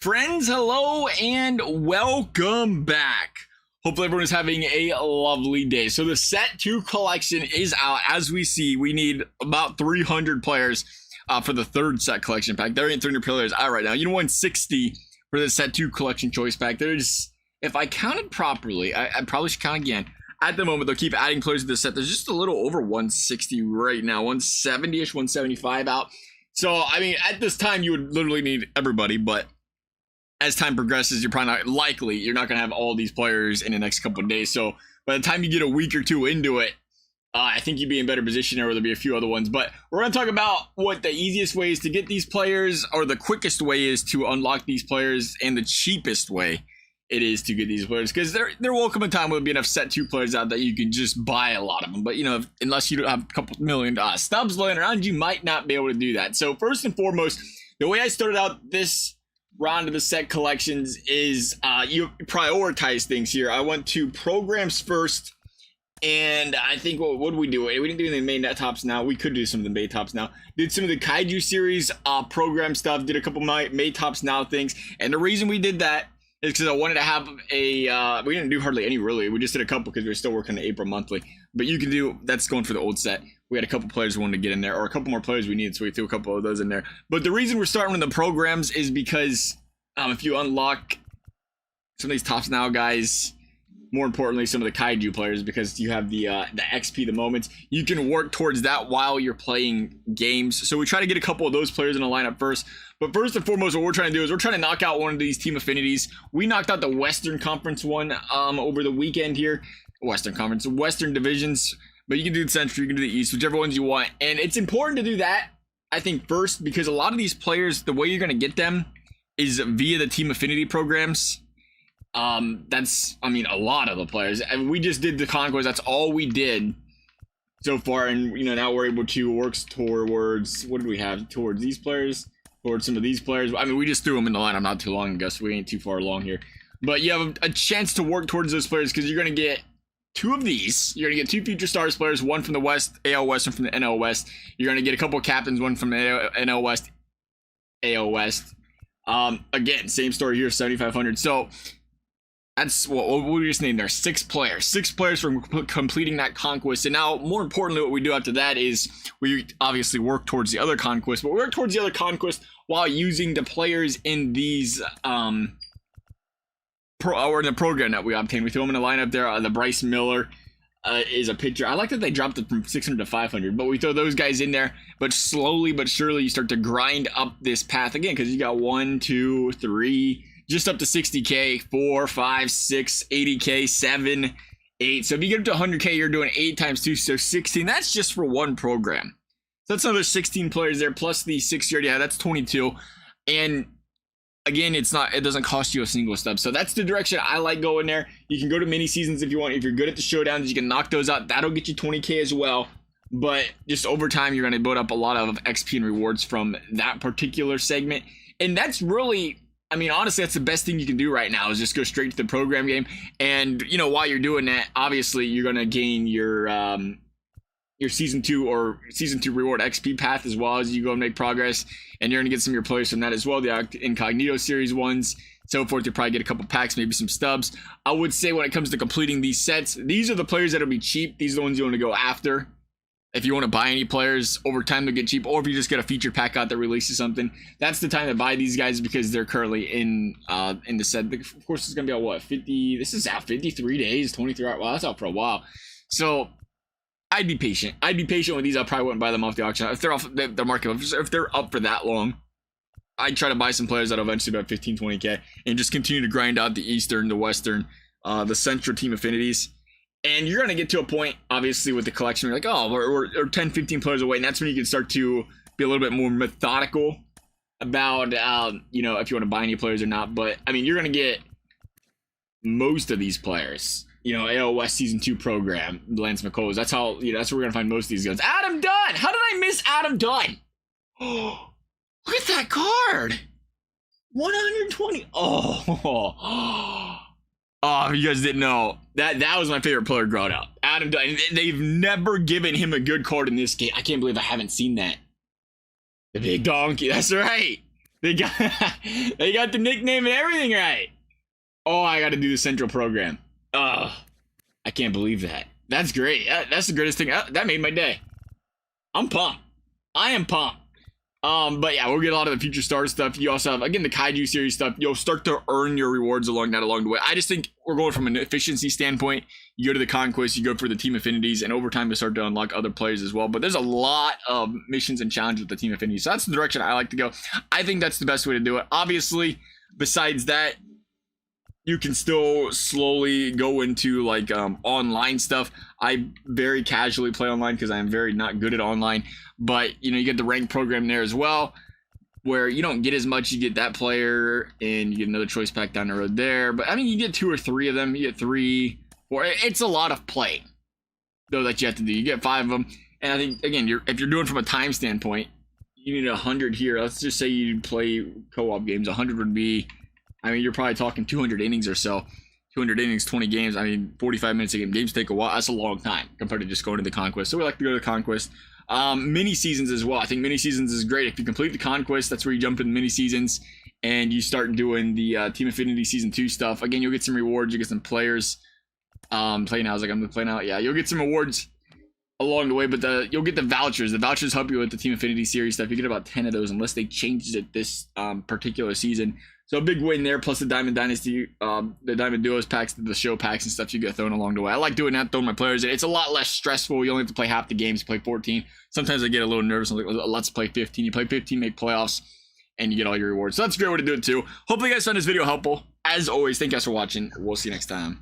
Friends, hello and welcome back. Hopefully everyone is having a lovely day. So the set 2 collection is out. As we see, we need about 300 players for the third set collection pack. There ain't 300 players out right now. You know, 160 for the set 2 collection choice pack. There's, if I counted properly, I probably should count again. At the moment, they'll keep adding players to the set. There's just a little over 160 right now, 170-ish, 175 out. So, I mean, at this time, you would literally need everybody, but as time progresses, you're probably not likely, you're not going to have all these players in the next couple of days. So by the time you get a week or two into it, I think you'd be in better position, or there'll be a few other ones. But we're going to talk about what the easiest way is to get these players, or the quickest way is to unlock these players, and the cheapest way it is to get these players. Because there will come a time where there'll be enough set 2 players out that you can just buy a lot of them. But, you know, unless you don't have a couple million stubs laying around, you might not be able to do that. So first and foremost, the way I started out this round of the set collections is you prioritize things here. I went to programs first, and I think what did we do? We didn't do any main net tops now. We could do some of the May tops now. Did some of the Kaiju series program stuff. Did a couple of my May tops now things. And the reason we did that is because I wanted to have a we didn't do hardly any really. We just did a couple because we were still working the April monthly. But you can do, that's going for the old set. We had a couple players who wanted to get in there, or a couple more players we needed, so we threw a couple of those in there. But the reason we're starting with the programs is because if you unlock some of these tops now guys, more importantly some of the Kaiju players, because you have the XP, the moments, you can work towards that while you're playing games. So we try to get a couple of those players in the lineup first. But first and foremost, what we're trying to do is we're trying to knock out one of these team affinities. We knocked out the Western Conference one over the weekend here. Western Conference, Western divisions. But you can do the Central, you can do the East, whichever ones you want. And it's important to do that, I think, first, because a lot of these players, the way you're going to get them is via the team affinity programs. That's, I mean, a lot of the players. And we just did the conquest. That's all we did so far. And, you know, now we're able to work towards, what did we have? Towards these players, towards some of these players. I mean, we just threw them in the lineup not too long ago, so we ain't too far along here. But you have a chance to work towards those players because you're going to get 2 of these. You're going to get 2 Future Stars players, one from the West, AL West, and from the NL West. You're going to get a couple of captains, one from the NL West, AL West. Again, same story here, 7,500. So that's what we just named there. 6 players. 6 players from completing that conquest. And now, more importantly, what we do after that is we obviously work towards the other conquest, but we work towards the other conquest while using the players in these or in the program that we obtained. We threw them in the lineup there. The Bryce Miller is a pitcher. I like that they dropped it from 600 to 500, but we throw those guys in there. But slowly but surely, you start to grind up this path again, because you got 1, 2, 3, just up to 60K, 4, 5, 6, 80K, 7, 8. So if you get up to 100K, you're doing 8 times 2, so 16. That's just for one program. So that's another 16 players there, plus the 6 you already had. That's 22. And again, it doesn't cost you a single stub. So that's the direction I like going there. You can go to mini seasons if you want. If you're good at the showdowns, you can knock those out. That'll get you 20K as well. But just over time, you're going to build up a lot of XP and rewards from that particular segment. And that's really, I mean, honestly, that's the best thing you can do right now, is just go straight to the program game. And, you know, while you're doing that, obviously, you're going to gain your season 2 or season 2 reward XP path as well as you go and make progress. And you're going to get some of your players from that as well. The Incognito series ones, so forth. You'll probably get a couple packs, maybe some stubs. I would say when it comes to completing these sets, these are the players that'll be cheap. These are the ones you want to go after. If you want to buy any players, over time they'll get cheap. Or if you just get a featured pack out that releases something, that's the time to buy these guys, because they're currently in the set. Of course, it's going to be out, what, 50? This is out 53 days, 23 hours. Wow, that's out for a while. So I'd be patient. I'd be patient with these. I probably wouldn't buy them off the auction. If they're off the market, if they're up for that long, I'd try to buy some players that'll eventually be about 15, 20K, and just continue to grind out the Eastern, the Western, the Central team affinities. And you're going to get to a point, obviously, with the collection, where you're like, oh, we're 10, 15 players away. And that's when you can start to be a little bit more methodical about, you know, if you want to buy any players or not. But, I mean, you're going to get most of these players. You know, AL West Season 2 program, Lance McCullers. That's how, you know, that's where we're going to find most of these guys. Adam Dunn! How did I miss Adam Dunn? Oh, look at that card! 120. Oh, oh, you guys didn't know. That was my favorite player growing up. Adam Dunn. They've never given him a good card in this game. I can't believe I haven't seen that. The big donkey. That's right. They got they got the nickname and everything right. Oh, I got to do the central program. Oh, I can't believe that. That's great. That's the greatest thing. That made my day. I'm pumped. I am pumped. But yeah, we'll get a lot of the future stars stuff. You also have, again, the Kaiju series stuff. You'll start to earn your rewards along the way. I just think we're going from an efficiency standpoint. You go to the conquest, you go for the team affinities, and over time you start to unlock other players as well. But there's a lot of missions and challenges with the team affinities. So that's the direction I like to go. I think that's the best way to do it. Obviously, besides that, you can still slowly go into like online stuff. I very casually play online because I'm very not good at online. But you know, you get the rank program there as well, where you don't get as much. You get that player, and you get another choice pack down the road there. But I mean, you get 2 or 3 of them. You get 3, 4. It's a lot of play, though, that you have to do. You get 5 of them, and I think again, if you're doing from a time standpoint, you need 100 here. Let's just say you play co-op games. 100 would be, I mean, you're probably talking 200 innings or so. 200 innings, 20 games. I mean, 45 minutes a game. Games take a while. That's a long time compared to just going to the conquest. So we like to go to the conquest. Mini seasons as well. I think mini seasons is great. If you complete the conquest, that's where you jump into mini seasons and you start doing the Team Affinity Season 2 stuff. Again, you'll get some rewards. You get some players. Play now. I was like, I'm gonna play now. Yeah, you'll get some rewards along the way, but you'll get the vouchers. The vouchers help you with the Team Affinity Series stuff. You get about 10 of those unless they changed it this particular season. So a big win there, plus the Diamond Dynasty, the Diamond Duos packs, the show packs and stuff you get thrown along the way. I like doing that, throwing my players in. It's a lot less stressful. You only have to play half the games. You play 14. Sometimes I get a little nervous. I'm like, let's play 15. You play 15, make playoffs, and you get all your rewards. So that's a great way to do it too. Hopefully you guys found this video helpful. As always, thank you guys for watching. We'll see you next time.